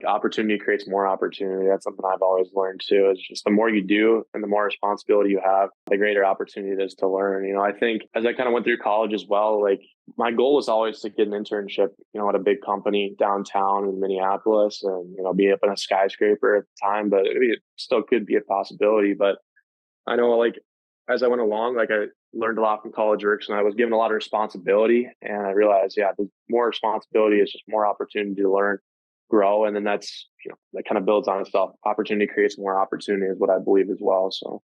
opportunity creates more opportunity. That's something I've always learned too. Is just the more you do and the more responsibility you have, the greater opportunity it is to learn. I think as I kind of went through college as well, like my goal was always to get an internship, at a big company downtown in Minneapolis and, be up in a skyscraper at the time, but it still could be a possibility. But I know like as I went along, like I learned a lot from college works and I was given a lot of responsibility and I realized, the more responsibility is just more opportunity to learn, grow. And then that's, that kind of builds on itself. Opportunity creates more opportunity is what I believe as well. So.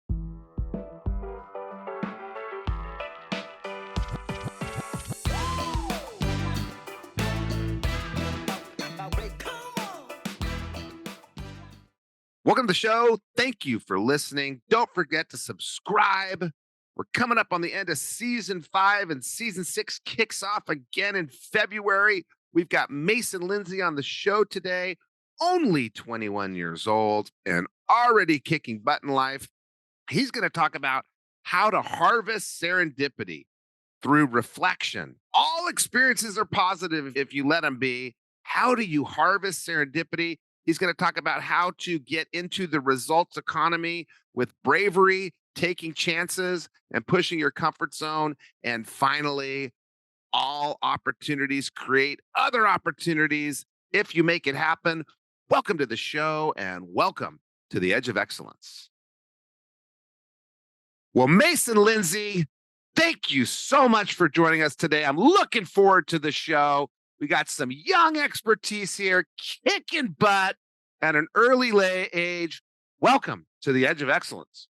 Welcome to the show. Thank you for listening. Don't forget to subscribe. We're coming up on the end of season 5 and season 6 kicks off again in February. We've got Mason Lindsay on the show today, only 21 years old and already kicking butt in life. He's going to talk about how to harvest serendipity through reflection. All experiences are positive if you let them be. How do you harvest serendipity? He's going to talk about how to get into the results economy with bravery, taking chances, and pushing your comfort zone. And finally, all opportunities create other opportunities if you make it happen. Welcome to the show and welcome to the Edge of Excellence. Well, Mason Lindsay, thank you so much for joining us today. I'm looking forward to the show. We got some young expertise here, kicking butt at an early age. Welcome to the Edge of Excellence.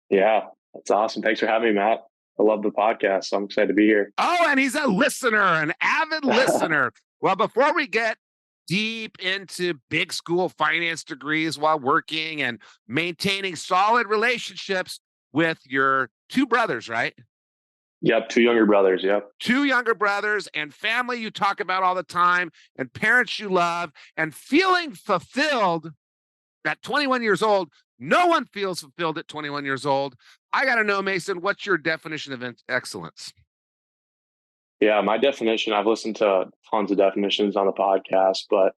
Yeah, that's awesome. Thanks for having me, Matt. I love the podcast, so I'm excited to be here. Oh, and he's a listener, an avid listener. Well, before we get deep into big school finance degrees while working and maintaining solid relationships with your 2 brothers, right? Yep, 2 younger brothers, yep. 2 younger brothers and family you talk about all the time and parents you love and feeling fulfilled at 21 years old. No one feels fulfilled at 21 years old. I got to know, Mason, what's your definition of excellence? Yeah, my definition, I've listened to tons of definitions on the podcast, but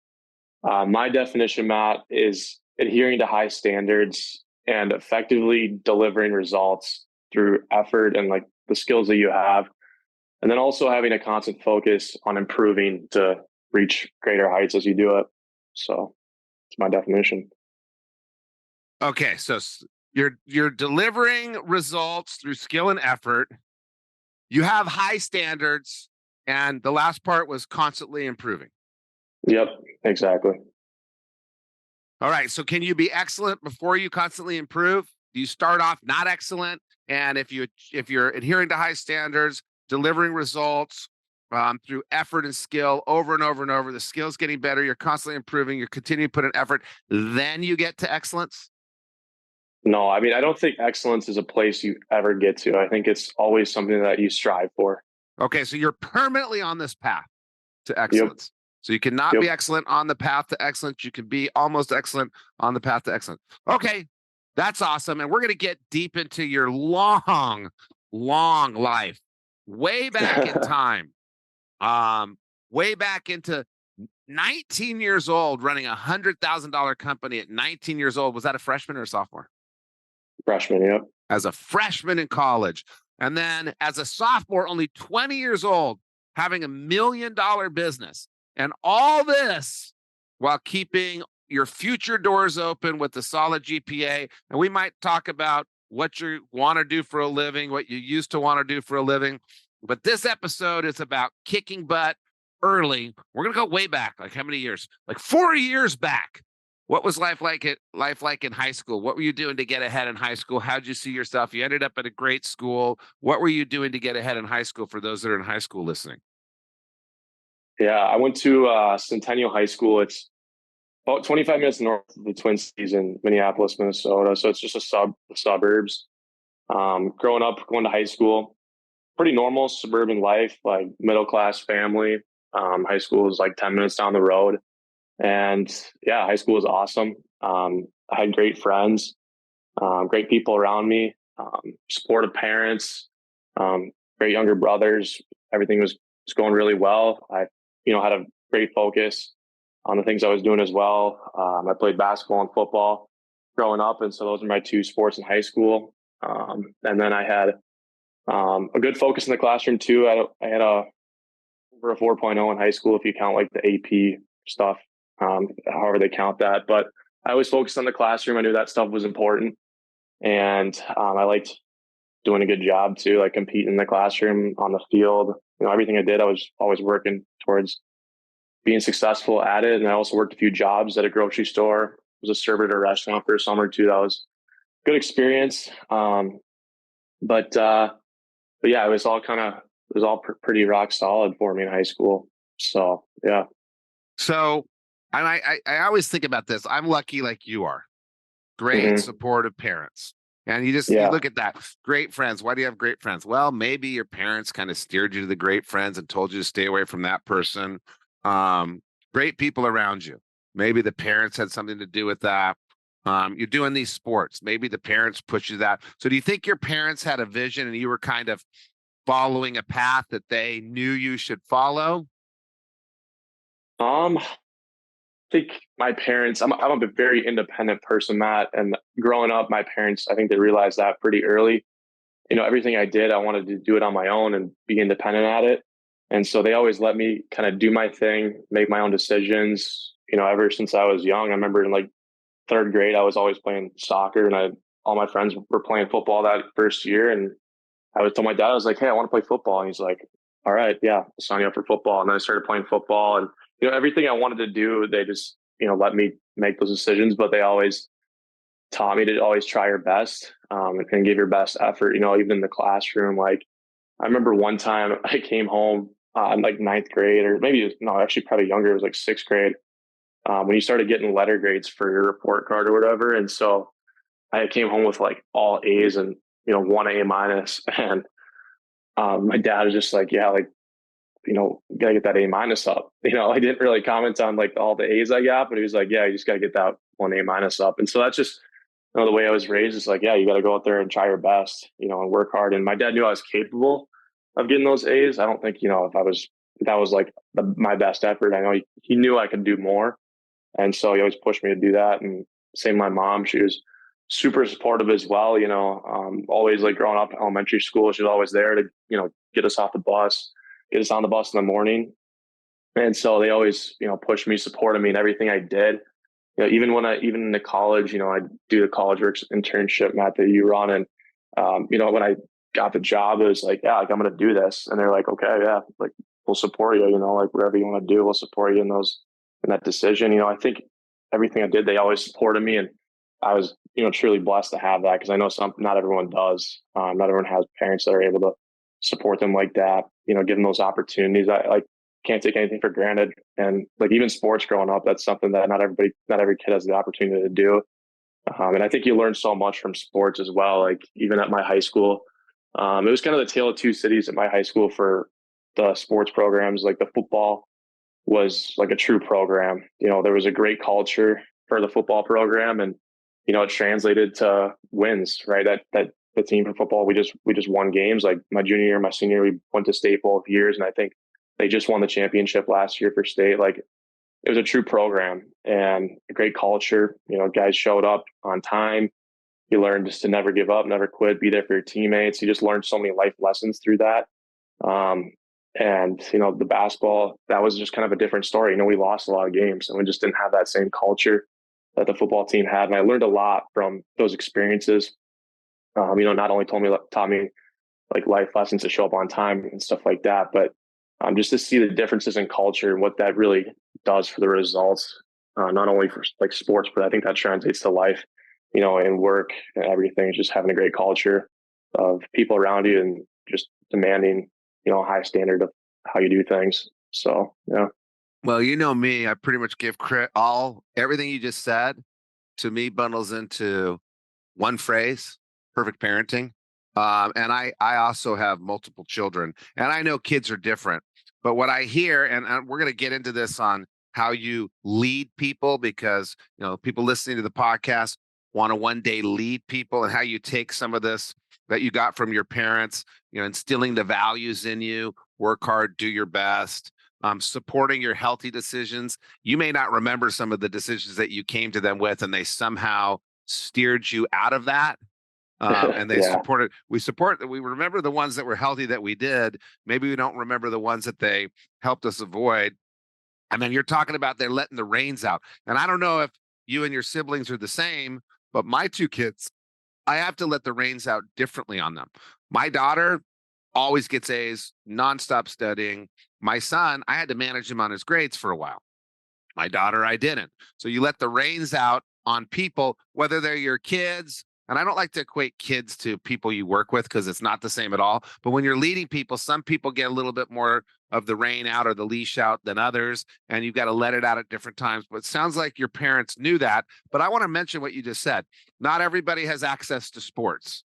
my definition, Matt, is adhering to high standards and effectively delivering results through effort and like the skills that you have. And then also having a constant focus on improving to reach greater heights as you do it. So it's my definition. Okay, so you're delivering results through skill and effort. You have high standards, and the last part was constantly improving. Yep, exactly. All right, so can you be excellent before you constantly improve? Do you start off not excellent? And if you're adhering to high standards, delivering results through effort and skill over and over and over, the skill's getting better, you're constantly improving, you're continuing to put in effort, then you get to excellence? No, I mean, I don't think excellence is a place you ever get to. I think it's always something that you strive for. Okay, so you're permanently on this path to excellence. Yep. So you cannot be excellent on the path to excellence. You can be almost excellent on the path to excellence. Okay, that's awesome. And we're going to get deep into your long life, way back in time, way back into 19 years old, running a $100,000 company at 19 years old. Was that a freshman or a sophomore? Freshman, yep. As a freshman in college. And then as a sophomore, only 20 years old, having $1 million business. And all this while keeping your future doors open with a solid GPA. And we might talk about what you want to do for a living, what you used to want to do for a living. But this episode is about kicking butt early. We're going to go way back. Like how many years? Like 4 years back. What was life like in high school? What were you doing to get ahead in high school? How'd you see yourself? You ended up at a great school. What were you doing to get ahead in high school for those that are in high school listening? Yeah, I went to Centennial High School. It's about 25 minutes north of the Twin Cities in Minneapolis, Minnesota. So it's just the suburbs. Growing up, going to high school, pretty normal suburban life, like middle-class family. High school was like 10 minutes down the road. And yeah, high school was awesome. I had great friends, great people around me, supportive parents, great younger brothers. Everything was going really well. I, had a great focus on the things I was doing as well. I played basketball and football growing up, and so those are my two sports in high school. And then I had a good focus in the classroom too. I had over a 4.0 in high school if you count like the AP stuff, however they count that. But I always focused on the classroom. I knew that stuff was important, and I liked doing a good job too, like competing in the classroom, on the field. Everything I did, I was always working towards being successful at it. And I also worked a few jobs at a grocery store. I was a server at a restaurant for a summer too. That was a good experience. But yeah, it was all pretty rock solid for me in high school. So yeah. So, and I always think about this. I'm lucky like you are. Great, Hmm. supportive parents. And you Yeah. look at that. Great friends. Why do you have great friends? Well, maybe your parents kind of steered you to the great friends and told you to stay away from that person. Um, Great people around you. Maybe the parents had something to do with that. You're doing these sports. Maybe the parents push you that. So do you think your parents had a vision and you were kind of following a path that they knew you should follow? I think my parents, I'm a very independent person, Matt. And growing up, my parents, I think they realized that pretty early. Everything I did, I wanted to do it on my own and be independent at it. And so they always let me kind of do my thing, make my own decisions. Ever since I was young, I remember in like third grade, I was always playing soccer, and all my friends were playing football that first year. And I was told my dad, I was like, "Hey, I want to play football." And he's like, "All right, yeah, I'll sign you up for football." And then I started playing football, and everything I wanted to do, they just let me make those decisions. But they always taught me to always try your best, and give your best effort. Even in the classroom. Like I remember one time I came home in like ninth grade, or maybe no, actually probably younger. It was like sixth grade, when you started getting letter grades for your report card or whatever. And so I came home with like all A's and one A minus, and my dad was just like, "Yeah, like you gotta get that A minus up." I didn't really comment on like all the A's I got, but he was like, "Yeah, you just gotta get that one A minus up." And so that's just the way I was raised. Is like, yeah, you got to go out there and try your best, and work hard. And my dad knew I was capable of getting those A's. I don't think if that was like my best effort. I know he knew I could do more, and so he always pushed me to do that. And same my mom, she was super supportive as well. Always like growing up in elementary school, she was always there to get us off the bus, get us on the bus in the morning. And so they always pushed me, supported me in everything I did. Even in the college, I do the college works internship, Matt, that you run. And, when I got the job, it was like, yeah, like I'm going to do this. And they're like, okay, yeah, like we'll support you, like whatever you want to do, we'll support you in that decision. I think everything I did, they always supported me. And I was, truly blessed to have that, because I know not everyone does. Not everyone has parents that are able to support them like that, give them those opportunities. I like can't take anything for granted. And like even sports growing up, that's something that not every kid has the opportunity to do. And I think you learn so much from sports as well. Like even at my high school, it was kind of the tale of two cities at my high school for the sports programs. Like the football was like a true program. There was a great culture for the football program, and it translated to wins. Right, that the team for football, we just won games. Like my junior year, my senior year, we went to state both years, and I think they just won the championship last year for state. Like it was a true program and a great culture. Guys showed up on time. You learned just to never give up, never quit, be there for your teammates. You just learned so many life lessons through that. Um, and the basketball, that was just kind of a different story. We lost a lot of games, and we just didn't have that same culture that the football team had. And I learned a lot from those experiences. Not only taught me like life lessons to show up on time and stuff like that, but just to see the differences in culture and what that really does for the results, not only for like sports, but I think that translates to life, and work and everything. Just having a great culture of people around you and just demanding, a high standard of how you do things. So, yeah. Well, you know me, I pretty much give everything you just said to me bundles into one phrase, perfect parenting. And I also have multiple children, and I know kids are different. But what I hear, and we're going to get into this on how you lead people, because people listening to the podcast want to one day lead people, and how you take some of this that you got from your parents, instilling the values in you, work hard, do your best, supporting your healthy decisions. You may not remember some of the decisions that you came to them with, and they somehow steered you out of that. And they Yeah. supported, we remember the ones that were healthy that we did. Maybe we don't remember the ones that they helped us avoid. And then you're talking about they're letting the reins out. And I don't know if you and your siblings are the same, but my two kids, I have to let the reins out differently on them. My daughter always gets A's, nonstop studying. My son, I had to manage him on his grades for a while. My daughter, I didn't. So you let the reins out on people, whether they're your kids. And I don't like to equate kids to people you work with because it's not the same at all. But when you're leading people, some people get a little bit more of the rein out or the leash out than others. And you've got to let it out at different times. But it sounds like your parents knew that. But I want to mention what you just said. Not everybody has access to sports.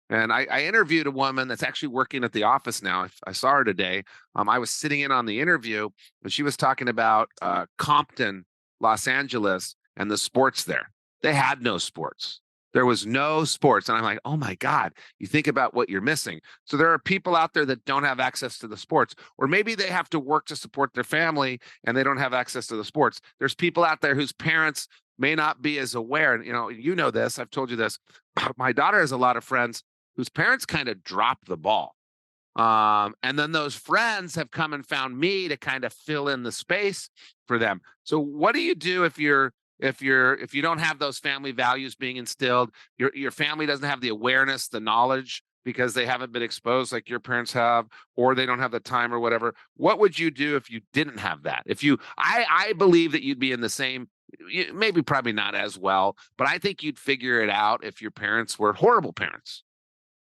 And I interviewed a woman that's actually working at the office now. I saw her today. I was sitting in on the interview, and she was talking about Compton, Los Angeles, and the sports there. They had no sports. There was no sports. And I'm like, oh my God, you think about what you're missing. So there are people out there that don't have access to the sports, or maybe they have to work to support their family and they don't have access to the sports. There's people out there whose parents may not be as aware. And you know this, I've told you this. My daughter has a lot of friends whose parents kind of dropped the ball. And then those friends have come and found me to kind of fill in the space for them. So what do you do if you don't have those family values being instilled, your family doesn't have the awareness, the knowledge because they haven't been exposed like your parents have, or they don't have the time or whatever? What would you do if you didn't have that? I believe that you'd be in the same, maybe probably not as well, but I think you'd figure it out if your parents were horrible parents.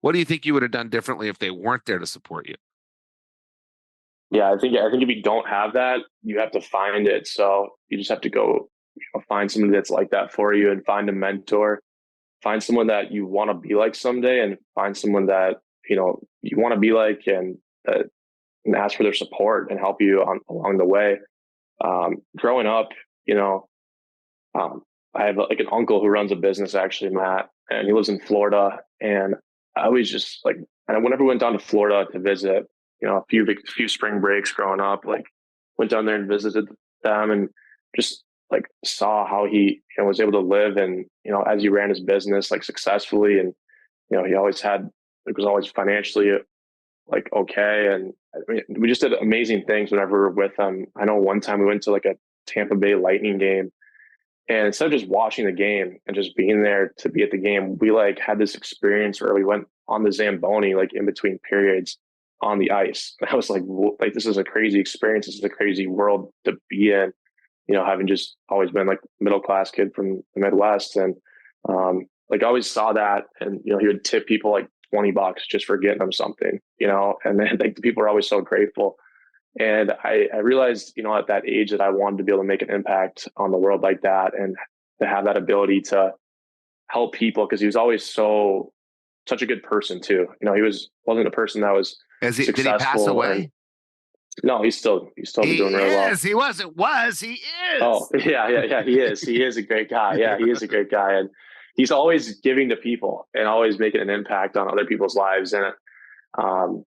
What do you think you would have done differently if they weren't there to support you? Yeah, I think if you don't have that, you have to find it. So you just have to go find somebody that's like that for you and find a mentor, find someone that you want to be like someday, and find someone that you want to be like, and ask for their support and help you along the way. Growing up, you know, I have like an uncle who runs a business actually, Matt, and he lives in Florida. And I always just like, and whenever we went down to Florida to visit, a few spring breaks growing up, like went down there and visited them and just like saw how he was able to live and as he ran his business like successfully, and he always had, it was always financially like okay. And I mean, we just did amazing things whenever we were with him. I know one time we went to like a Tampa Bay Lightning game, and instead of just watching the game and just being there to be at the game, we like had this experience where we went on the Zamboni, like in between periods on the ice. And I was like, this is a crazy experience. This is a crazy world to be in, having just always been like middle class kid from the Midwest. And like I always saw that, and, he would tip people like $20 just for getting them something, and then like the people are always so grateful. And I realized, at that age that I wanted to be able to make an impact on the world like that, and to have that ability to help people, because he was always such a good person too. Wasn't a person that was Did he pass successful. And away? no, he's still doing He real well. is. He wasn't, was, he Oh is. yeah. He is a great guy. Yeah, he is a great guy. And he's always giving to people and always making an impact on other people's lives. And um,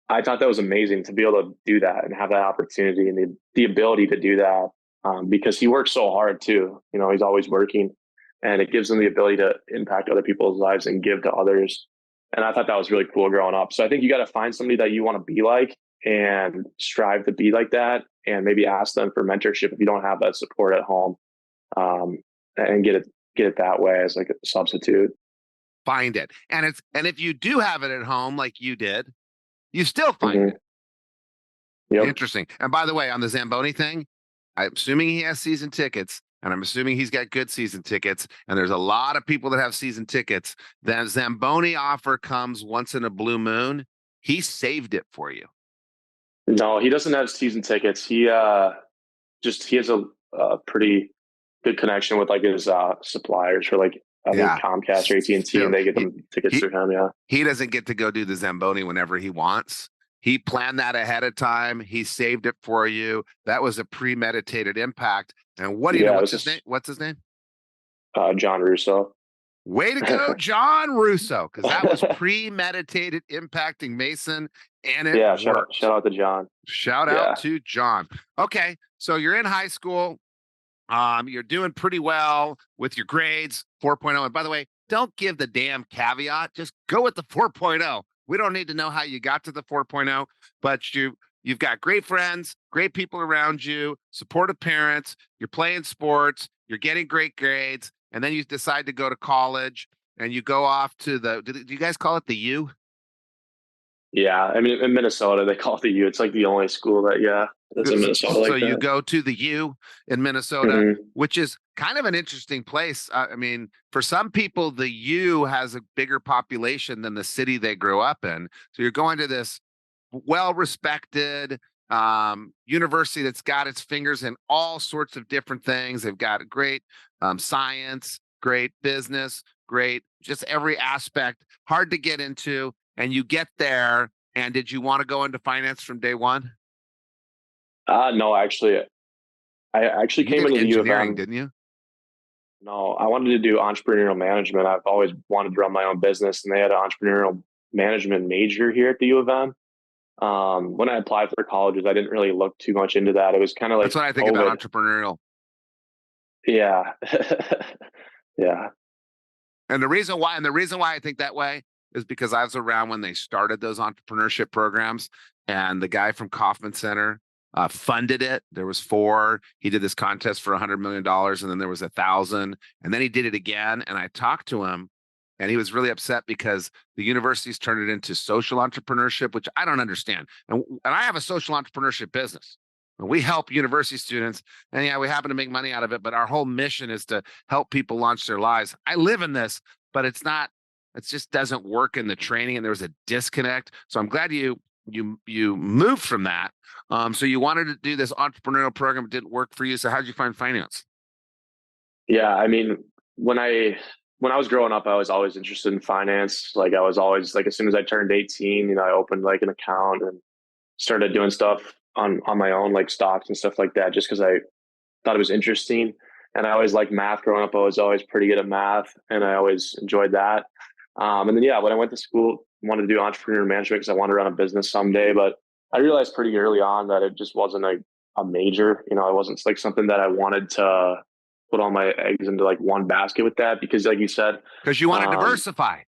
I thought that was amazing to be able to do that and have that opportunity and the ability to do that, because he works so hard too. He's always working, and it gives him the ability to impact other people's lives and give to others. And I thought that was really cool growing up. So I think you got to find somebody that you want to be like and strive to be like that, and maybe ask them for mentorship if you don't have that support at home, and get it that way as like a substitute. Find it. And if you do have it at home, like you did, you still find Hmm. it. Yep. Interesting. And by the way, on the Zamboni thing, I'm assuming he has season tickets, and I'm assuming he's got good season tickets. And there's a lot of people that have season tickets. That Zamboni offer comes once in a blue moon. He saved it for you. No, he doesn't have season tickets. He has a pretty good connection with like his suppliers for like I think Yeah. Comcast or AT&T, and T, Still, and they get them tickets he, through him. Yeah. he doesn't get to go do the Zamboni whenever he wants. He planned that ahead of time. He saved it for you. That was a premeditated impact. And what do you know? Yeah. It What's was his name? just What's his name? John Russo. Way to go, John Russo, because that was premeditated impacting Mason, and it Yeah, worked. shout out to John. Shout out Yeah. to John. Okay, so you're in high school. You're doing pretty well with your grades, 4.0. And by the way, don't give the damn caveat. Just go with the 4.0. We don't need to know how you got to the 4.0, but you've got great friends, great people around you, supportive parents, you're playing sports, you're getting great grades, and then you decide to go to college and you go off to do you guys call it the U? Yeah. I mean, in Minnesota, they call it the U. It's like the only school that, that's in Minnesota So like you that. go to the U in Minnesota, Mhm. which is kind of an interesting place. I mean, for some people, the U has a bigger population than the city they grew up in. So you're going to this well-respected university that's got its fingers in all sorts of different things. They've got great science, great business, great just every aspect. Hard to get into, and you get there. And did you want to go into finance from day one? No, actually, I actually You came did into the U of engineering, M. didn't you? No, I wanted to do entrepreneurial management. I've always wanted to run my own business, and they had an entrepreneurial management major here at the U of M. When I applied for colleges, I didn't really look too much into that. It was kind of That's like what I think about COVID. entrepreneurial. Yeah. Yeah. And the reason why I think that way is because I was around when they started those entrepreneurship programs, and the guy from Kauffman Center funded it. There was four. He did this contest for $100 million, and then there was 1,000, and then he did it again. And I talked to him, and he was really upset because the universities turned it into social entrepreneurship, which I don't understand. And I have a social entrepreneurship business. And we help university students, and yeah, we happen to make money out of it, but our whole mission is to help people launch their lives. I live in this, but it's not, it just doesn't work in the training, and there was a disconnect. So I'm glad you moved from that. So you wanted to do this entrepreneurial program, it didn't work for you. So how did you find finance? Yeah. I mean, when I when I was growing up, I was always interested in finance. Like I was always like, as soon as I turned 18, I opened like an account and started doing stuff on my own, like stocks and stuff like that, just because I thought it was interesting. And I always liked math growing up. I was always pretty good at math, and I always enjoyed that. And then, yeah, when I went to school, I wanted to do entrepreneur management because I wanted to run a business someday. But I realized pretty early on that it just wasn't a major. It wasn't like something that I wanted to put all my eggs into like one basket with that, because, like you said, Because you want to um, diversify.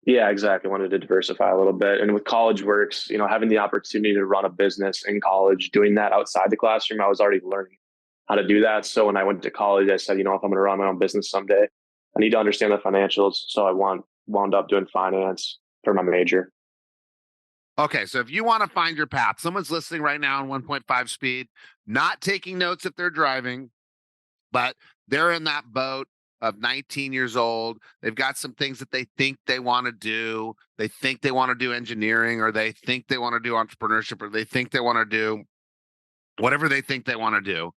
yeah, exactly. I wanted to diversify a little bit. And with college works, having the opportunity to run a business in college, doing that outside the classroom, I was already learning how to do that. So when I went to college, I said, if I'm going to run my own business someday, I need to understand the financials. So I wound up doing finance for my major. Okay, so if you want to find your path, someone's listening right now on 1.5 speed, not taking notes if they're driving, but they're in that boat of 19 years old. They've got some things that they think they want to do. They think they want to do engineering, or they think they want to do entrepreneurship, or they think they want to do whatever they think they want to do.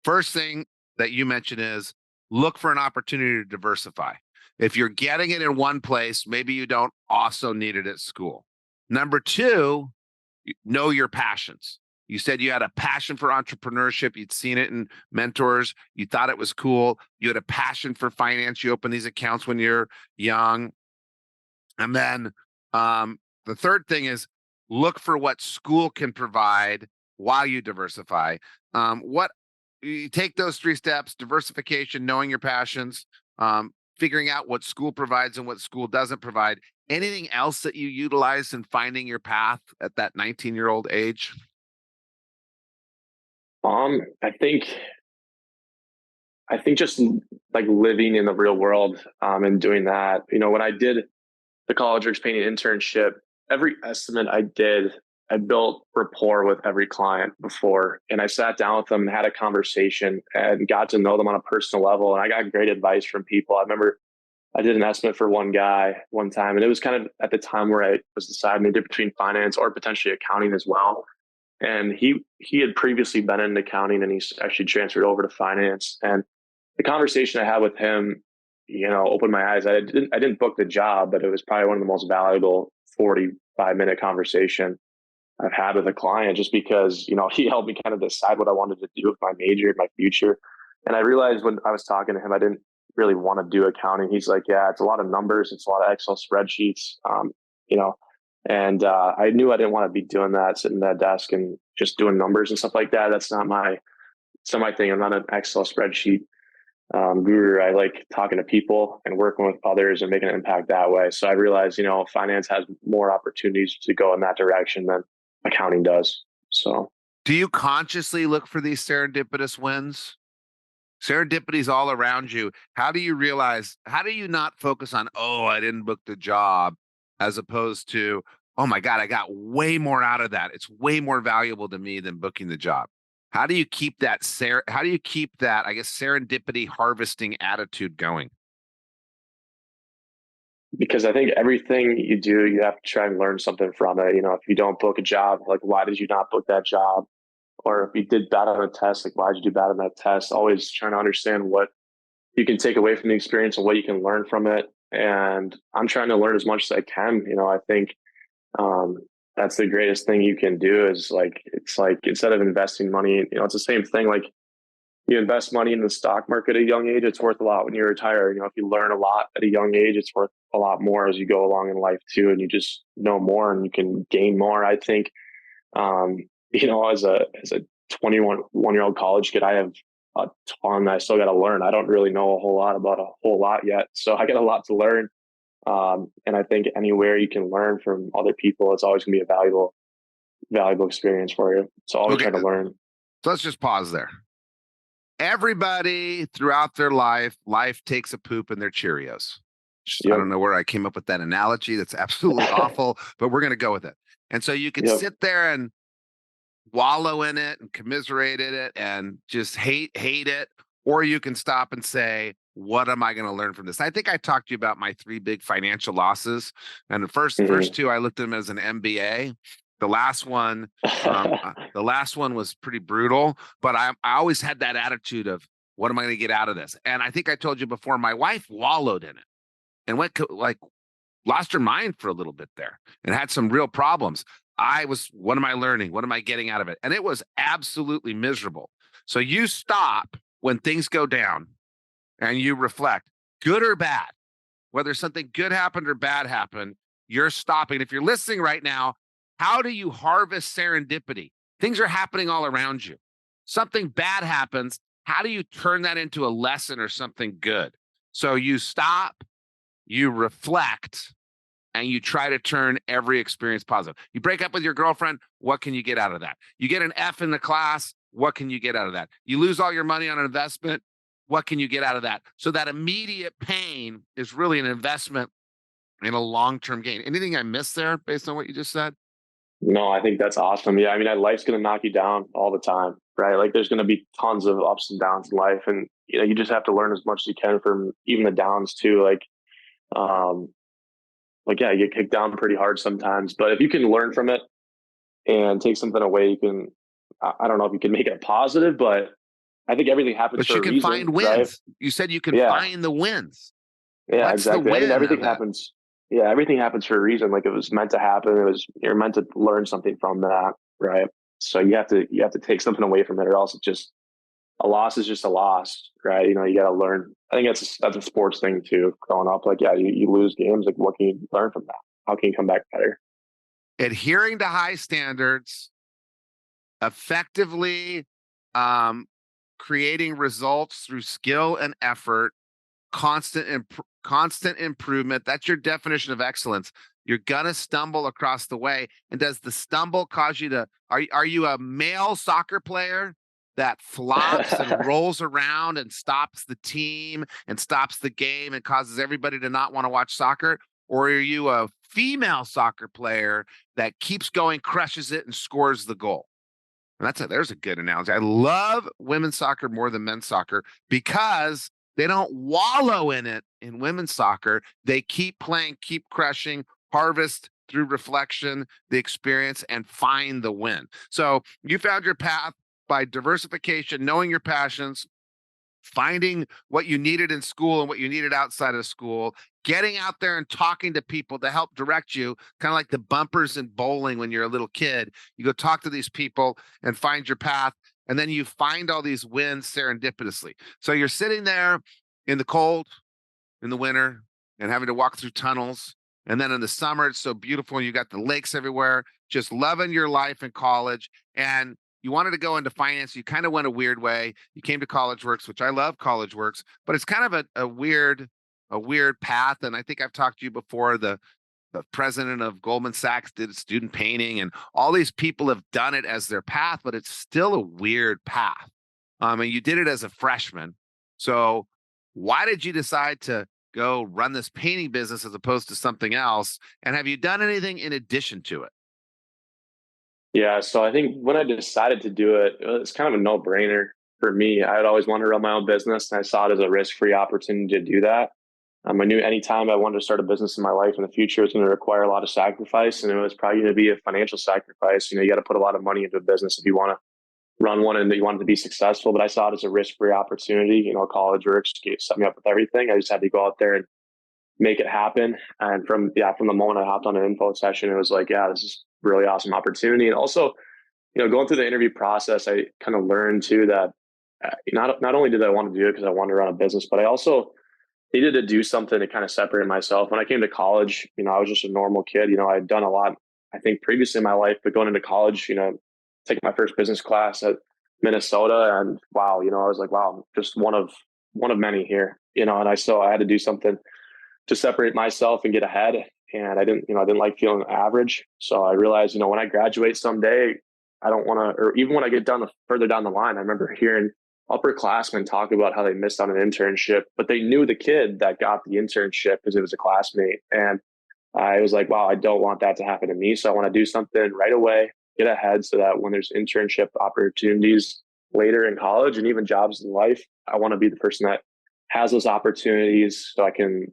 First thing that you mentioned is look for an opportunity to diversify. If you're getting it in one place, maybe you don't also need it at school. Number two, know your passions. You said you had a passion for entrepreneurship. You'd seen it in mentors. You thought it was cool. You had a passion for finance. You opened these accounts when you're young. And then the third thing is look for what school can provide while you diversify. What you take those three steps: diversification, knowing your passions, figuring out what school provides and what school doesn't provide. Anything else that you utilize in finding your path at that 19-year-old age? I think just like living in the real world, and doing that. When I did the college works painting internship, every estimate I did, I built rapport with every client before, and I sat down with them and had a conversation and got to know them on a personal level. And I got great advice from people. I remember I did an estimate for one guy one time, and it was kind of at the time where I was deciding between finance or potentially accounting as well. And he had previously been in accounting, and he's actually transferred over to finance. And the conversation I had with him, opened my eyes. I didn't book the job, but it was probably one of the most valuable 45-minute conversation I've had with a client, just because, he helped me kind of decide what I wanted to do with my major and my future. And I realized when I was talking to him, really want to do accounting. He's like, yeah, it's a lot of numbers. It's a lot of Excel spreadsheets, you know, and I knew I didn't want to be doing that, sitting at that desk and just doing numbers and stuff like that. It's not my thing. I'm not an Excel spreadsheet guru. I like talking to people and working with others and making an impact that way. So I realized, finance has more opportunities to go in that direction than accounting does. So, Do you consciously look for these serendipitous wins? Serendipity's all around you. How do you not focus on, oh, I didn't book the job, as opposed to, oh my God, I got way more out of that. It's way more valuable to me than booking the job. How do you keep that, I guess, serendipity harvesting attitude going? because I think everything you do, you have to try and learn something from it. If you don't book a job, like, why did you not book that job? Or if you did bad on a test, like, why did you do bad on that test? Always trying to understand what you can take away from the experience and what you can learn from it. And I'm trying to learn as much as I can. I think um, that's the greatest thing you can do is, like, it's like, instead of investing money, it's the same thing. Like, you invest money in the stock market at a young age, it's worth a lot when you retire. If you learn a lot at a young age, it's worth a lot more as you go along in life too. And you just know more and you can gain more. I think, um, as a 21-year-old college kid, I have a ton I still got to learn. I don't really know a whole lot about a whole lot yet. So I got a lot to learn. And I think anywhere you can learn from other people, it's always gonna be a valuable experience for you. So always Okay, try to learn. so let's just pause there. Everybody throughout their life takes a poop in their Cheerios. I Yep. don't know where I came up with that analogy. That's absolutely awful, but we're going to go with it. And so you can Yep. sit there and wallow in it and commiserate in it and just hate it, or you can stop and say, what am I going to learn from this? I think I talked to you about my 3 big financial losses, and the first Mhm. 2 I looked at them as an MBA. The last one, was pretty brutal, but I always had that attitude of, what am I going to get out of this? And I think I told you before, my wife wallowed in it and lost her mind for a little bit there and had some real problems. What am I learning? What am I getting out of it? And it was absolutely miserable. So you stop when things go down and you reflect, good or bad, whether something good happened or bad happened, you're stopping. If you're listening right now, how do you harvest serendipity? Things are happening all around you. Something bad happens. How do you turn that into a lesson or something good? So you stop, you reflect, and you try to turn every experience positive. You break up with your girlfriend, what can you get out of that? You get an F in the class, what can you get out of that? You lose all your money on an investment, what can you get out of that? So that immediate pain is really an investment in a long-term gain. Anything I missed there based on what you just said? No, I think that's awesome. Yeah, I mean, life's going to knock you down all the time, right? Like, there's going to be tons of ups and downs in life, and you just have to learn as much as you can from even the downs too. Um, yeah, you get kicked down pretty hard sometimes, but if you can learn from it and take something away, you can. I don't know if you can make it a positive, but I think everything happens But for you a can reason, find right? wins. You said you can Yeah, find the wins. yeah, What's the exactly. I mean, win everything of that? happens. Yeah, everything happens for a reason. Like, it was meant to happen. You're meant to learn something from that, right? So you have to take something away from it, or else it's just a loss is just a loss, right? You got to learn. I think that's a sports thing too. Growing up, like, yeah, you lose games. Like, what can you learn from that? How can you come back better? Adhering to high standards, effectively um, creating results through skill and effort, constant improvement. That's your definition of excellence. You're gonna stumble across the way. And does the stumble cause you to? Are you a male soccer player that flops and rolls around and stops the team and stops the game and causes everybody to not want to watch soccer? Or are you a female soccer player that keeps going, crushes it, and scores the goal? And there's a good analogy. I love women's soccer more than men's soccer because they don't wallow in it in women's soccer. They keep playing, keep crushing, harvest through reflection, the experience, and find the win. So you found your path by diversification, knowing your passions, finding what you needed in school and what you needed outside of school, getting out there and talking to people to help direct you, kind of like the bumpers in bowling when you're a little kid. You go talk to these people and find your path, and then you find all these wins serendipitously. So you're sitting there in the cold, in the winter, and having to walk through tunnels. And then in the summer, it's so beautiful. You got the lakes everywhere, just loving your life in college. And you wanted to go into finance. You kind of went a weird way. You came to College Works, which I love College Works, but it's kind of a weird path. And I think I've talked to you before. The president of Goldman Sachs did student painting, and all these people have done it as their path, but it's still a weird path. And you did it as a freshman. So why did you decide to go run this painting business as opposed to something else? And have you done anything in addition to it? Yeah. So I think when I decided to do it, it's kind of a no brainer for me. I had always wanted to run my own business, and I saw it as a risk free opportunity to do that. I knew anytime I wanted to start a business in my life in the future, it's going to require a lot of sacrifice, and it was probably going to be a financial sacrifice. You got to put a lot of money into a business if you want to run one and you want it to be successful. But I saw it as a risk-free opportunity. College Works set me up with everything. I just had to go out there and make it happen. And from the moment I hopped on an info session, it was like, yeah, this is a really awesome opportunity. And also, going through the interview process, I kind of learned too that not only did I want to do it because I wanted to run a business, but I also needed to do something to kind of separate myself. When I came to college, I was just a normal kid. I'd done a lot, I think, previously in my life, but going into college, taking my first business class at Minnesota, and wow, I was like, wow, I'm just one of many here, and I had to do something to separate myself and get ahead. And I didn't like feeling average. So I realized, when I graduate someday, I don't want to, or even when I get further down the line, I remember hearing upperclassmen talk about how they missed on an internship, but they knew the kid that got the internship because it was a classmate. And I was like, wow, I don't want that to happen to me. So I want to do something right away, get ahead so that when there's internship opportunities later in college and even jobs in life, I want to be the person that has those opportunities so I can,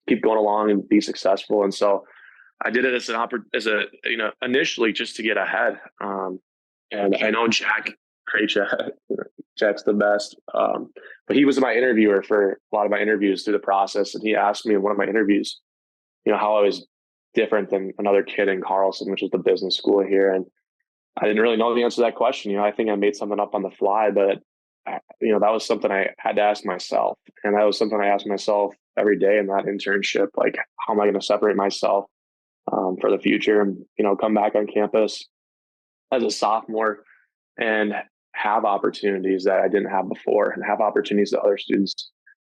keep going along and be successful. And so I did it initially just to get ahead. And I know Jack, great Jack, Jack's the best. But he was my interviewer for a lot of my interviews through the process. And he asked me in one of my interviews, how I was different than another kid in Carlson, which is the business school here. And I didn't really know the answer to that question. I think I made something up on the fly, but that was something I had to ask myself. And that was something I asked myself every day in that internship. Like, how am I going to separate myself for the future and, come back on campus as a sophomore and have opportunities that I didn't have before and have opportunities that other students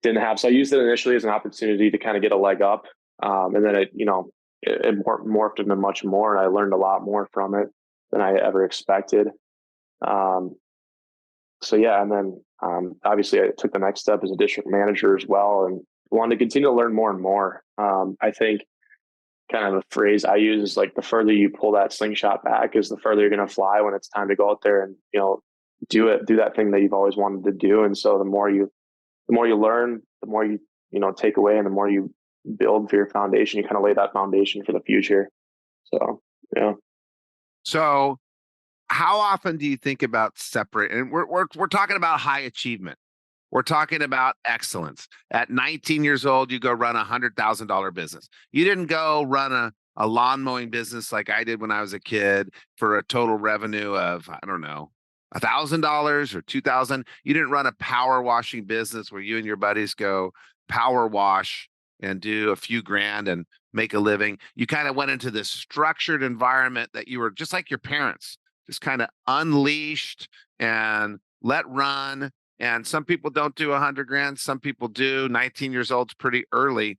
didn't have. So I used it initially as an opportunity to kind of get a leg up. And then it morphed into much more. And I learned a lot more from it than I ever expected. So yeah, and then obviously I took the next step as a district manager as well, and wanted to continue to learn more and more. I think kind of a phrase I use is like, the further you pull that slingshot back is the further you're going to fly when it's time to go out there and do that thing that you've always wanted to do. And so the more you learn, the more you take away, and the more you build for your foundation, you kind of lay that foundation for the future. So yeah. So how often do you think about separate? And we're talking about high achievement. We're talking about excellence. At 19 years old, you go run $100,000 business. You didn't go run a lawn mowing business like I did when I was a kid for a total revenue of, I don't know, $1,000 or $2,000. You didn't run a power washing business where you and your buddies go power wash and do a few grand and make a living. You kind of went into this structured environment that you were just like your parents, just kind of unleashed and let run. And some people don't do 100 grand. Some people do. 19 years old's pretty early.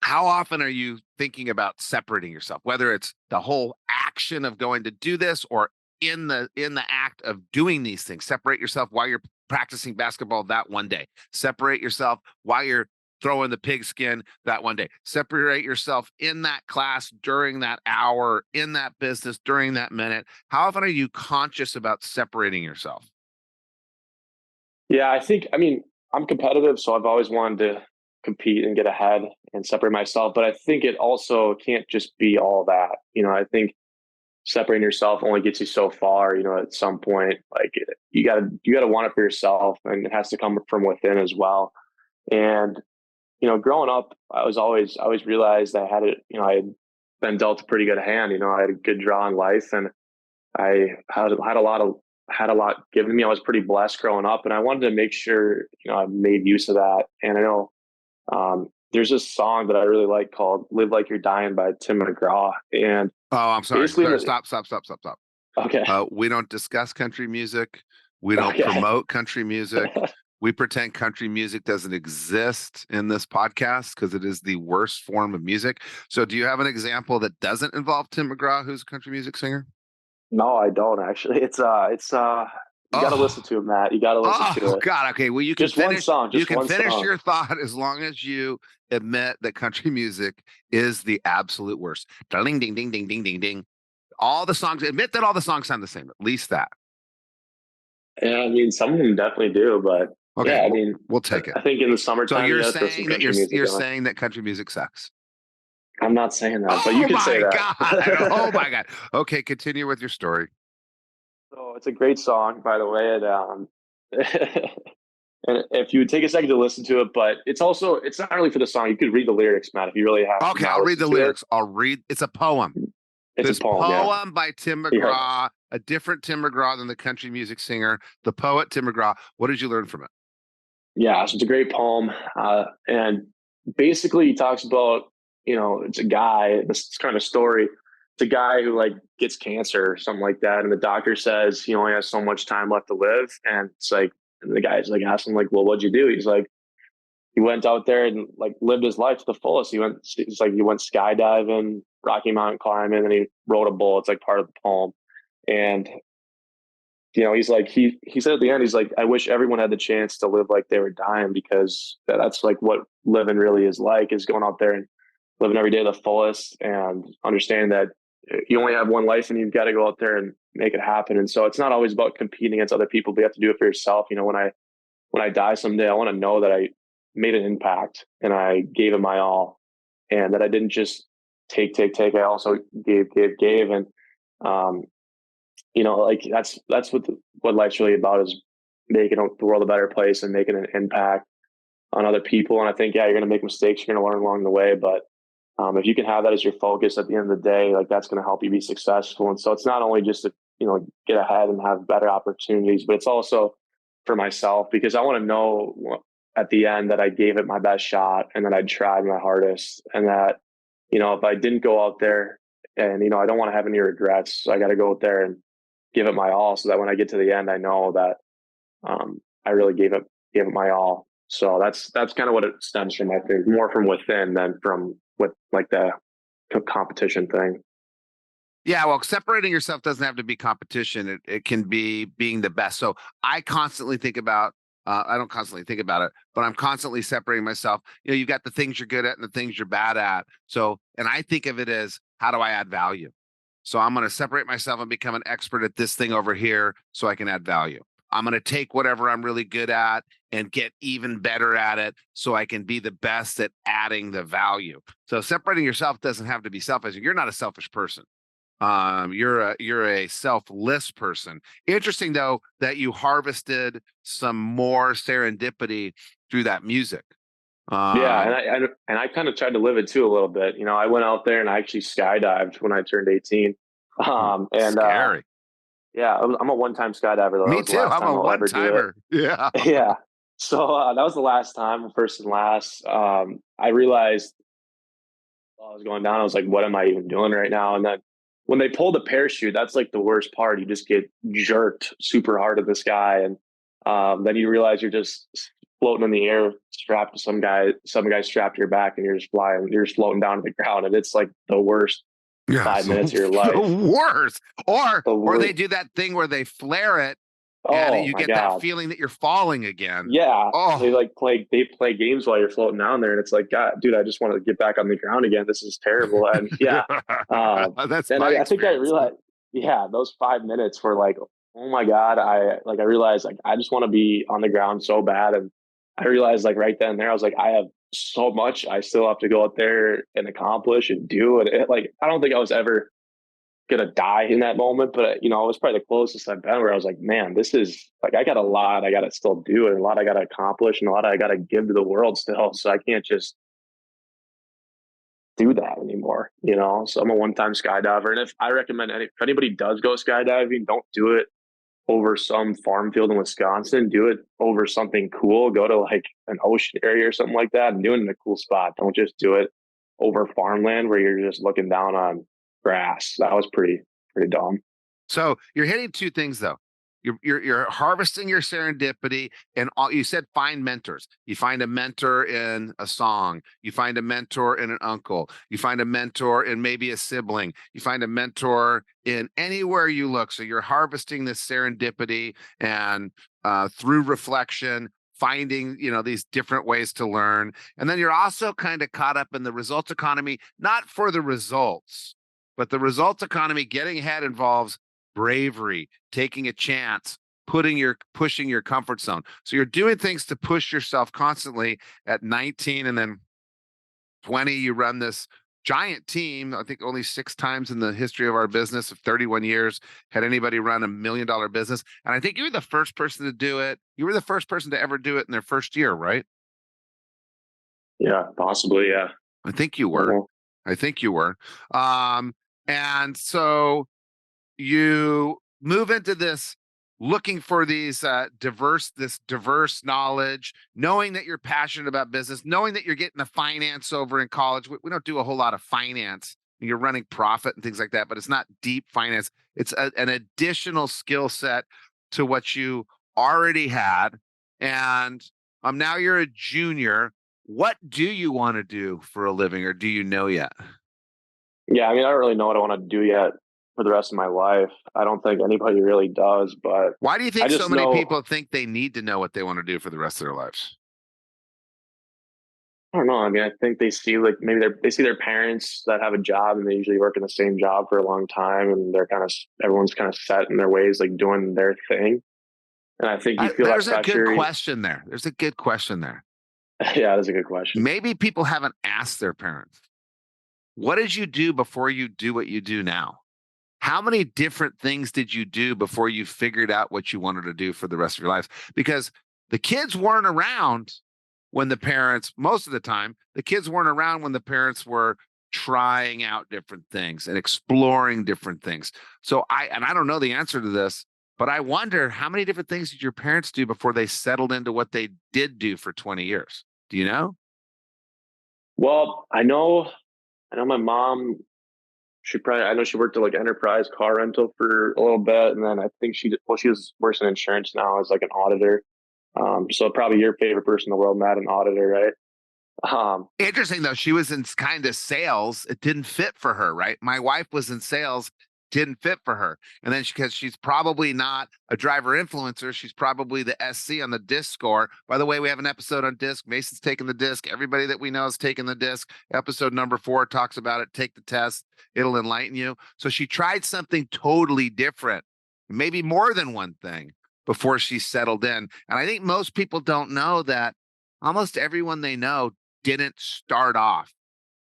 How often are you thinking about separating yourself, whether it's the whole action of going to do this or in the act of doing these things? Separate yourself while you're practicing basketball that one day. Separate yourself while you're throwing the pigskin that one day. Separate yourself in that class during that hour, in that business during that minute. How often are you conscious about separating yourself? Yeah, I'm competitive, so I've always wanted to compete and get ahead and separate myself. But I think it also can't just be all that. I think separating yourself only gets you so far. At some point, like, you gotta want it for yourself, and it has to come from within as well. And growing up, I always realized I had it. I had been dealt a pretty good hand. I had a good draw in life, and I had a lot of had a lot given to me. I was pretty blessed growing up, and I wanted to make sure, I made use of that. And I know there's this song that I really like called "Live Like You're Dying" by Tim McGraw. And Oh, I'm sorry. basically, Stop, stop, stop, stop, stop. okay, We don't discuss country music. We don't okay. promote country music. We pretend country music doesn't exist in this podcast because it is the worst form of music. So, do you have an example that doesn't involve Tim McGraw, who's a country music singer? No, I don't actually. It's you got to listen Oh, to it, Matt. You got to listen to oh it. God. Okay. Well, you can Just one finish. song, You just can one finish song. your thought as long as you admit that country music is the absolute worst. Ding, ding, ding, ding, ding, ding, ding. All the songs. Admit that all the songs sound the same. At least that. Yeah, I mean, some of them definitely do, but Okay, yeah, I mean, we'll take it. I think in the So summertime, you you're got to throw some saying that country music you're on. saying that country music sucks. I'm not saying that, but you Oh could say my God. Oh that. my God. Okay, continue with your story. So it's a great song, by the way, and and if you would take a second to listen to it, but it's not really for the song. You could read the lyrics, Matt, if you really have to Okay, not I'll read listen the to it. lyrics. It's a poem. It's a This poem, yeah. poem by Tim Yeah. McGraw, a different Tim McGraw than the country music singer, the poet Tim McGraw. What did you learn from it? Yeah, so it's a great poem. And basically he talks about, it's a guy, this kind of story. It's a guy who like gets cancer or something like that. And the doctor says he only has so much time left to live. And it's like, and the guy's like asking like, well, what'd you do? He's like, he went out there and like lived his life to the fullest. He went skydiving, Rocky Mountain climbing, and he rode a bull. It's like part of the poem. And he's like he said at the end, he's like, I wish everyone had the chance to live like they were dying, because that's like what living really is like, is going out there and living every day to the fullest and understanding that you only have one life and you've got to go out there and make it happen. And so it's not always about competing against other people, but you have to do it for yourself. When I die someday, I want to know that I made an impact and I gave it my all, and that I didn't just take. I also gave. And, um, like that's what life's really about, is making the world a better place and making an impact on other people. And I think, yeah, you're going to make mistakes. You're going to learn along the way. But if you can have that as your focus at the end of the day, like that's going to help you be successful. And so it's not only just to, get ahead and have better opportunities, but it's also for myself, because I want to know at the end that I gave it my best shot and that I tried my hardest, and that, if I didn't go out there and, I don't want to have any regrets. So I got to go out there and give it my all, so that when I get to the end, I know that I really gave it my all. So that's kind of what it stems from. I think more from within than from with like the competition thing. Yeah, well, separating yourself doesn't have to be competition. It can be being the best. So I constantly think about, I don't constantly think about it, but I'm constantly separating myself. You've got the things you're good at and the things you're bad at. So, and I think of it as, how do I add value? So I'm going to separate myself and become an expert at this thing over here so I can add value. I'm going to take whatever I'm really good at and get even better at it so I can be the best at adding the value. So separating yourself doesn't have to be selfish. You're not a selfish person. You're a selfless person. Interesting though that you harvested some more serendipity through that music. Yeah, and Um, I kind of tried to live it too a little bit. I went out there and I actually skydived when I turned 18. And Scary. yeah, I'm a one-time skydiver though. That Me was the too. last I'm time a I'll one ever do it. timer. Yeah. Yeah. So that was the last time, first and last. I realized while I was going down, I was like, what am I even doing right now? And then when they pull the parachute, that's like the worst part. You just get jerked super hard in the sky. And then you realize you're just floating in the air, strapped to some guy strapped to your back, and you're just flying, you're just floating down to the ground. And it's like the worst Yeah, 5 minutes of your the life. worst. The Or they worst. do that thing where they flare it and Oh you my get that God. feeling that you're falling again. Yeah, Oh, they play games while you're floating down there, and it's like, God, dude, I just want to get back on the ground again. This is terrible. And yeah, that's and my I think I experience. realized, yeah, those 5 minutes were like, oh my God, I realized like I just want to be on the ground so bad, and I realized like right then and there, I was like, I have so much I still have to go out there and accomplish and do, and like I don't think I was ever gonna die in that moment, but it was probably the closest I've been, where I was like, man, this is like, I got a lot I gotta still do, and a lot I gotta accomplish, and a lot I gotta give to the world still. So I can't just do that anymore. So I'm a one-time skydiver, and if anybody does go skydiving, don't do it over some farm field in Wisconsin. Do it over something cool. Go to like an ocean area or something like that and do it in a cool spot. Don't just do it over farmland where you're just looking down on grass. That was pretty dumb. So you're hitting two things though. You're harvesting your serendipity, and you said find mentors. You find a mentor in a song. You find a mentor in an uncle. You find a mentor in maybe a sibling. You find a mentor in anywhere you look. So you're harvesting this serendipity and through reflection, finding these different ways to learn, and then you're also kind of caught up in the results economy, not for the results, but the results economy. Getting ahead involves bravery, taking a chance, pushing your comfort zone. So you're doing things to push yourself constantly. At 19 and then 20, you run this giant team. I think only 6 times in the history of our business of 31 years had anybody run $1 million business. And I think you were the first person to do it. You were the first person to ever do it in their first year, right? Yeah, possibly. Yeah. I think you were. I think you were. And so you move into this looking for these diverse knowledge, knowing that you're passionate about business, knowing that you're getting the finance over in college. We don't do a whole lot of finance. You're running profit and things like that, but it's not deep finance. It's an additional skill set to what you already had. And now you're a junior. What do you want to do for a living, or do you know yet? Yeah, I mean, I don't really know what I want to do yet for the rest of my life. I don't think anybody really does, but why do you I think so just many know, people think they need to know what they want to do for the rest of their lives? I don't know. I mean, I think they see like maybe they see their parents that have a job and they usually work in the same job for a long time and they're everyone's kind of set in their ways, like doing their thing. And I think you feel that There's a good pressure. question there. There's a good question there. Yeah, that's a good question. Maybe people haven't asked their parents, what did you do before you do what you do now? How many different things did you do before you figured out what you wanted to do for the rest of your life? Because the kids weren't around when the parents, most of the time, the kids weren't around when the parents were trying out different things and exploring different things. So I don't know the answer to this, but I wonder how many different things did your parents do before they settled into what they did do for 20 years? Do you know? Well, I know my mom, I know she worked at like Enterprise car rental for a little bit. And then I think she works in insurance now as like an auditor. So probably your favorite person in the world, Matt, an auditor, right? Interesting though, she was in kind of sales. It didn't fit for her, right? My wife was in sales, didn't fit for her. And then because she's probably not a driver influencer, she's probably the SC on the disc score. By the way, we have an episode on disc. Mason's taking the disc. Everybody that we know is taking the disc. Episode number 4 talks about it. Take the test. It'll enlighten you. So she tried something totally different, maybe more than one thing before she settled in. And I think most people don't know that almost everyone they know didn't start off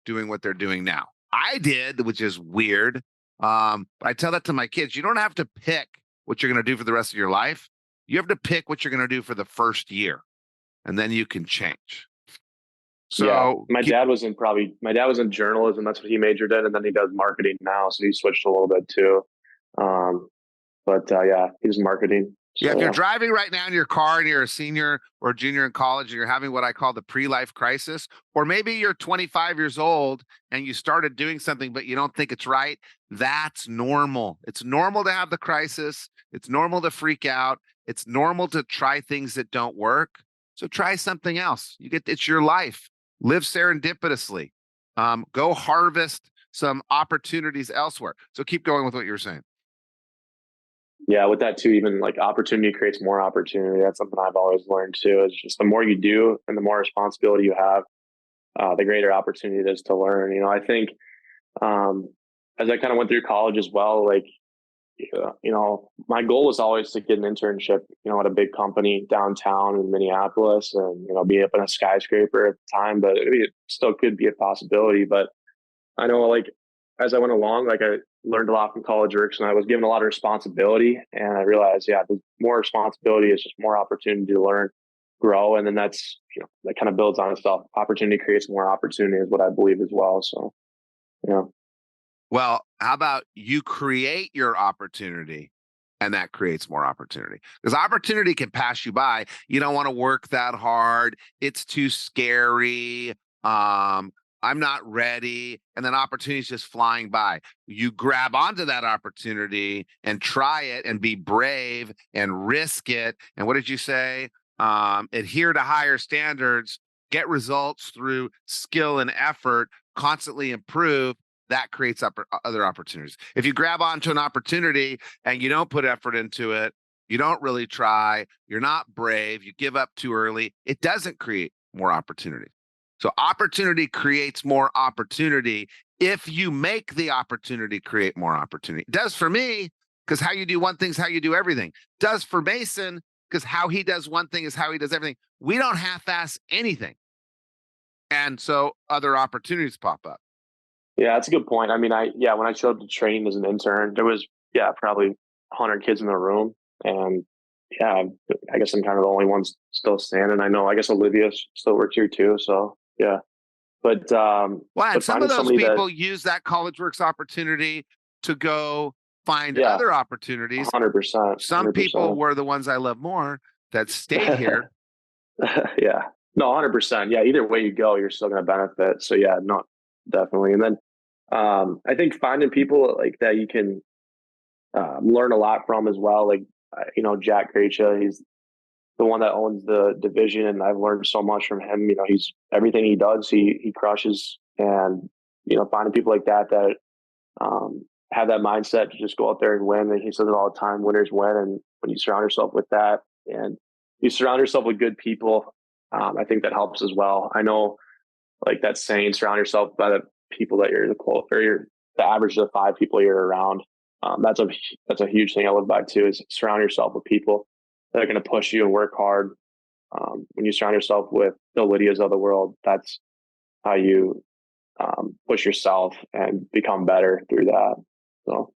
doing what they're doing now. I did, which is weird. I tell that to my kids. You don't have to pick what you're going to do for the rest of your life. You have to pick what you're going to do for the first year, and then you can change. So yeah, my dad was in journalism. That's what he majored in. And then he does marketing now. So he switched a little bit too. Yeah, he's marketing. So, yeah, if you're driving right now in your car and you're a senior or a junior in college and you're having what I call the pre-life crisis, or maybe you're 25 years old and you started doing something, but you don't think it's right, that's normal. It's normal to have the crisis. It's normal to freak out. It's normal to try things that don't work. So try something else. It's your life. Live serendipitously. Go harvest some opportunities elsewhere. So keep going with what you were saying. yeah, with that too, even like opportunity creates more opportunity. That's something I've always learned too. Is just the more you do and the more responsibility you have, the greater opportunity it is to learn. I think as I kind of went through college as well, like my goal was always to get an internship, at a big company downtown in Minneapolis, and be up in a skyscraper at the time. But it still could be a possibility. But I know, like, as I went along, like I learned a lot from college works and I was given a lot of responsibility, and I realized, yeah, the more responsibility is just more opportunity to learn, grow. And then that's, that kind of builds on itself. Opportunity creates more opportunity is what I believe as well. So, yeah. Well, how about you create your opportunity and that creates more opportunity. Because opportunity can pass you by. You don't want to work that hard. It's too scary. I'm not ready. And then opportunities just flying by. You grab onto that opportunity and try it and be brave and risk it. And what did you say? Adhere to higher standards, get results through skill and effort, constantly improve. That creates other opportunities. If you grab onto an opportunity and you don't put effort into it, you don't really try, you're not brave, you give up too early, it doesn't create more opportunity. So opportunity creates more opportunity if you make the opportunity create more opportunity. It does for me, because how you do one thing is how you do everything. It does for Mason, because how he does one thing is how he does everything. We don't half-ass anything. And so other opportunities pop up. Yeah, that's a good point. I mean, when I showed up to training as an intern, there was, probably 100 kids in the room. And yeah, I guess I'm kind of the only one still standing. I guess Olivia still works here too. So yeah, but, Well, and but some of finding those somebody that, people use that College Works opportunity to go find yeah, other opportunities. 100%, Some people were the ones I love more that stayed here. Yeah, no, 100%. Yeah. Either way you go, you're still going to benefit. So yeah, not definitely. And then, I think finding people like that you can, learn a lot from as well. Like, Jack Creature, he's the one that owns the division, and I've learned so much from him. He's everything he does, he crushes. And finding people like that have that mindset to just go out there and win. And he says it all the time: winners win. And when you surround yourself with that, and you surround yourself with good people, I think that helps as well. I know, like that saying, surround yourself by the people that you're you're the average of the 5 people you're around. That's a huge thing I live by too, is surround yourself with people that are going to push you and work hard. When you surround yourself with the Lydias of the world, that's how you push yourself and become better through that. So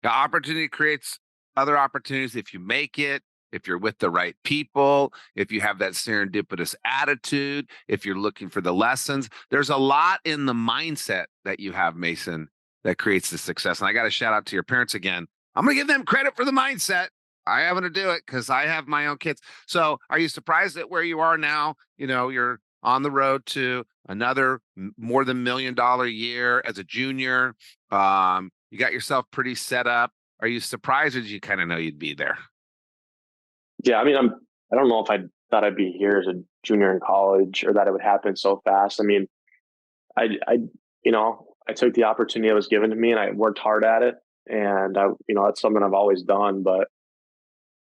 The opportunity creates other opportunities if you make it, if you're with the right people, if you have that serendipitous attitude, if you're looking for the lessons. There's a lot in the mindset that you have, Mason, that creates the success. And I got to shout out to your parents again. I'm going to give them credit for the mindset. I happen to do it because I have my own kids. So are you surprised at where you are now? You're on the road to another more than $1 million year as a junior. You got yourself pretty set up. Are you surprised, or did you kind of know you'd be there? yeah, I don't know if I thought I'd be here as a junior in college, or that it would happen so fast. I I took the opportunity that was given to me, and I worked hard at it. And that's something I've always done. But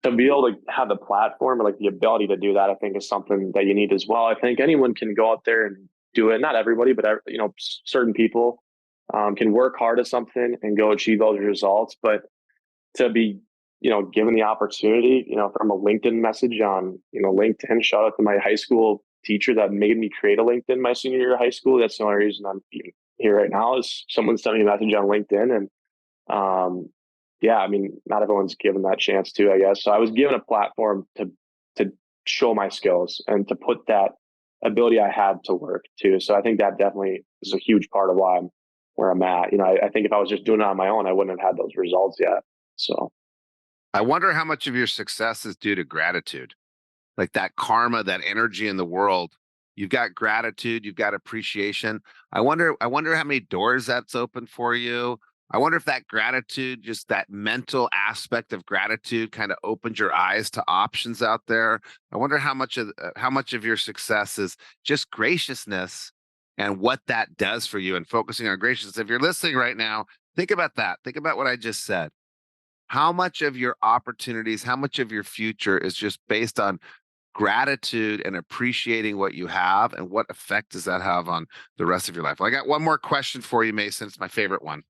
to be able to have the platform, or like the ability to do that, I think is something that you need as well. I think anyone can go out there and do it. Not everybody, but certain people can work hard at something and go achieve those results. But to be, given the opportunity, from a LinkedIn message on, LinkedIn, shout out to my high school teacher that made me create a LinkedIn my senior year of high school. That's the only reason I'm here right now, is someone sent me a message on LinkedIn. And yeah, not everyone's given that chance to, I guess. So I was given a platform to show my skills and to put that ability I had to work too. So I think that definitely is a huge part of why I'm where I'm at. I think if I was just doing it on my own, I wouldn't have had those results yet. So I wonder how much of your success is due to gratitude, like that karma, that energy in the world. You've got gratitude, you've got appreciation. I wonder how many doors that's opened for you. I wonder if that gratitude, just that mental aspect of gratitude, kind of opened your eyes to options out there. I wonder how much of your success is just graciousness and what that does for you, and focusing on graciousness. If you're listening right now, think about that. Think about what I just said. How much of your opportunities, how much of your future is just based on gratitude and appreciating what you have, and what effect does that have on the rest of your life? Well, I got one more question for you, Mason. It's my favorite one.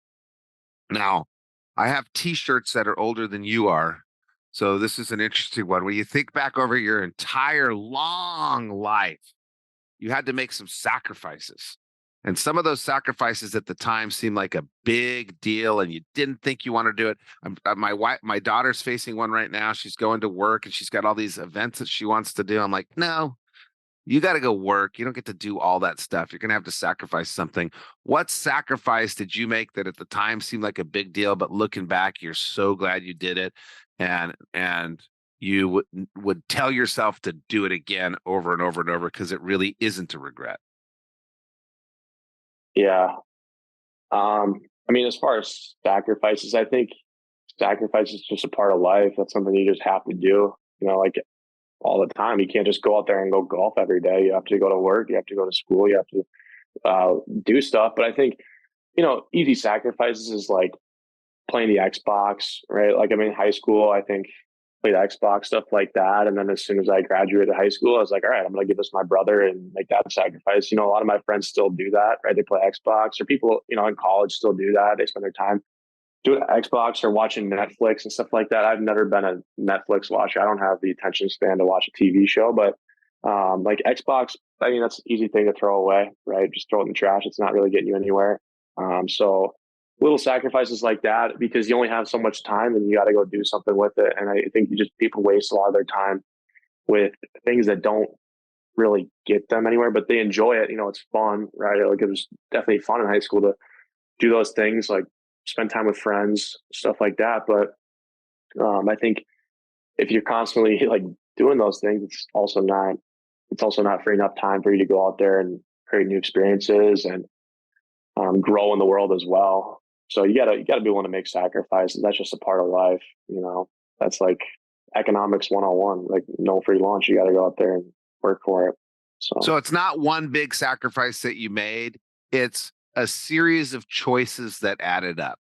Now, I have t-shirts that are older than you are. So this is an interesting one. When you think back over your entire long life, you had to make some sacrifices. And some of those sacrifices at the time seemed like a big deal, and you didn't think you want to do it. My daughter's facing one right now. She's going to work, and she's got all these events that she wants to do. I'm like, no, you got to go work. You don't get to do all that stuff. You're going to have to sacrifice something. What sacrifice did you make that at the time seemed like a big deal, but looking back, you're so glad you did it? and you would tell yourself to do it again over and over and over because it really isn't a regret? Yeah. I mean, as far as sacrifices, I think sacrifice is just a part of life. That's something you just have to do, like all the time. You can't just go out there and go golf every day. You have to go to work. You have to go to school. You have to do stuff. But I think, easy sacrifices is like playing the Xbox, right? Like, I mean, high school, I think played Xbox, stuff like that. And then as soon as I graduated high school, I was like, all right, I'm going to give this to my brother and make that sacrifice. A lot of my friends still do that, right? They play Xbox, or people, in college still do that. They spend their time doing Xbox or watching Netflix and stuff like that. I've never been a Netflix watcher. I don't have the attention span to watch a TV show, but like Xbox, I mean, that's an easy thing to throw away, right? Just throw it in the trash. It's not really getting you anywhere. So little sacrifices like that, because you only have so much time and you got to go do something with it. And I think people waste a lot of their time with things that don't really get them anywhere, but they enjoy it. It's fun, right? Like, it was definitely fun in high school to do those things, like spend time with friends, stuff like that. But I think if you're constantly like doing those things, it's also not free enough time for you to go out there and create new experiences and grow in the world as well. So you gotta be willing to make sacrifices. That's just a part of life. That's like economics 101. Like, no free lunch. You got to go out there and work for it. So So it's not one big sacrifice that you made. It's a series of choices that added up.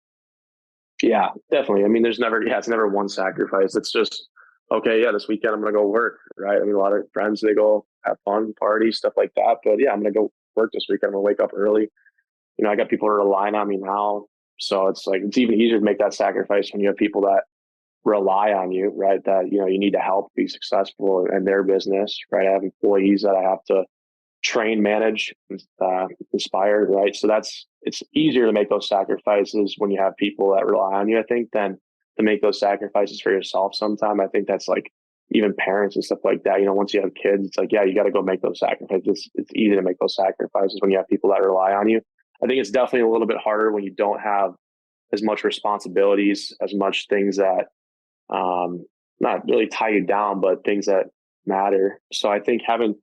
yeah, definitely. I mean, it's never one sacrifice. It's just, okay, yeah, this weekend I'm gonna go work, right? I mean, a lot of friends, they go have fun, party, stuff like that. But yeah, I'm gonna go work this weekend. I'm gonna wake up early. I got people who are relying on me now. So it's like, it's even easier to make that sacrifice when you have people that rely on you, right? That, you need to help be successful in their business, right? I have employees that I have to train, manage, inspire, right? So it's easier to make those sacrifices when you have people that rely on you, I think, than to make those sacrifices for yourself sometime. I think that's like, even parents and stuff like that, once you have kids, it's like, yeah, you got to go make those sacrifices. It's easy to make those sacrifices when you have people that rely on you. I think it's definitely a little bit harder when you don't have as much responsibilities, as much things that not really tie you down, but things that matter. So I think having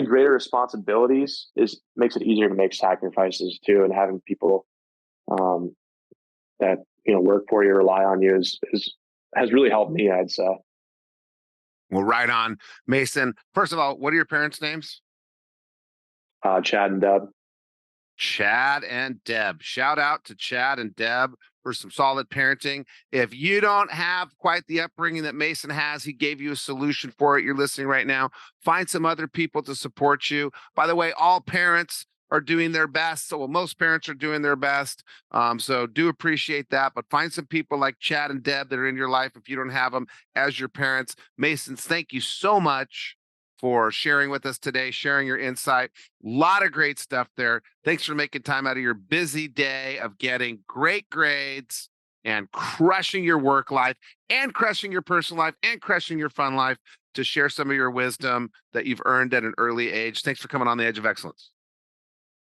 greater responsibilities makes it easier to make sacrifices too, and having people um, that work for you, rely on you has really helped me, I'd say. Well, right on, Mason. First of all, what are your parents' names? Chad and Deb. Chad and Deb. Shout out to Chad and Deb for some solid parenting. If you don't have quite the upbringing that Mason has, he gave you a solution for it. You're listening right now. Find some other people to support you. By the way, all parents are doing their best. So, well, most parents are doing their best. So do appreciate that. But find some people like Chad and Deb that are in your life if you don't have them as your parents. Mason, thank you so much for sharing with us today, sharing your insight. A lot of great stuff there. Thanks for making time out of your busy day of getting great grades and crushing your work life and crushing your personal life and crushing your fun life to share some of your wisdom that you've earned at an early age. Thanks for coming on the Edge of Excellence.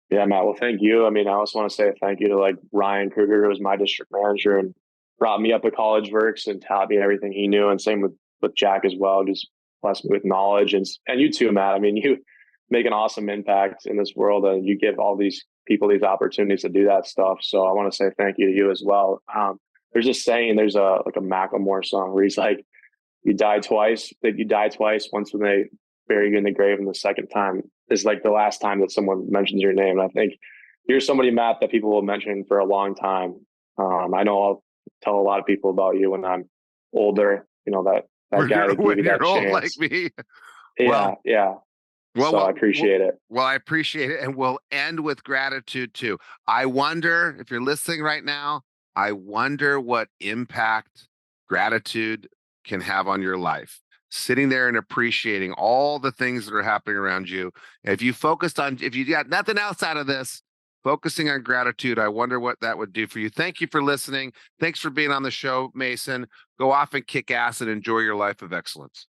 Yeah, Matt. Well, thank you. I mean, I also want to say thank you to like Ryan Kruger, who was my district manager and brought me up at College Works and taught me everything he knew. And same with Jack as well, just blessed me with knowledge. And you too, Matt. I mean, you make an awesome impact in this world, and you give all these people these opportunities to do that stuff. So I want to say thank you to you as well. There's this saying, there's a Macklemore song where he's like, you die twice, that you die twice, once when they bury you in the grave, and the second time is like the last time that someone mentions your name. And I think you're somebody, Matt, that people will mention for a long time. I know I'll tell a lot of people about you when I'm older, that guy that gave When you that you're old like chance. me. Yeah, Well, yeah. well, So I well, well, appreciate it. well, I appreciate it. And we'll end with gratitude too. I wonder if you're listening right now, I wonder what impact gratitude can have on your life. Sitting there and appreciating all the things that are happening around you. If you got nothing else out of this, focusing on gratitude, I wonder what that would do for you. Thank you for listening. Thanks for being on the show, Mason. Go off and kick ass and enjoy your life of excellence.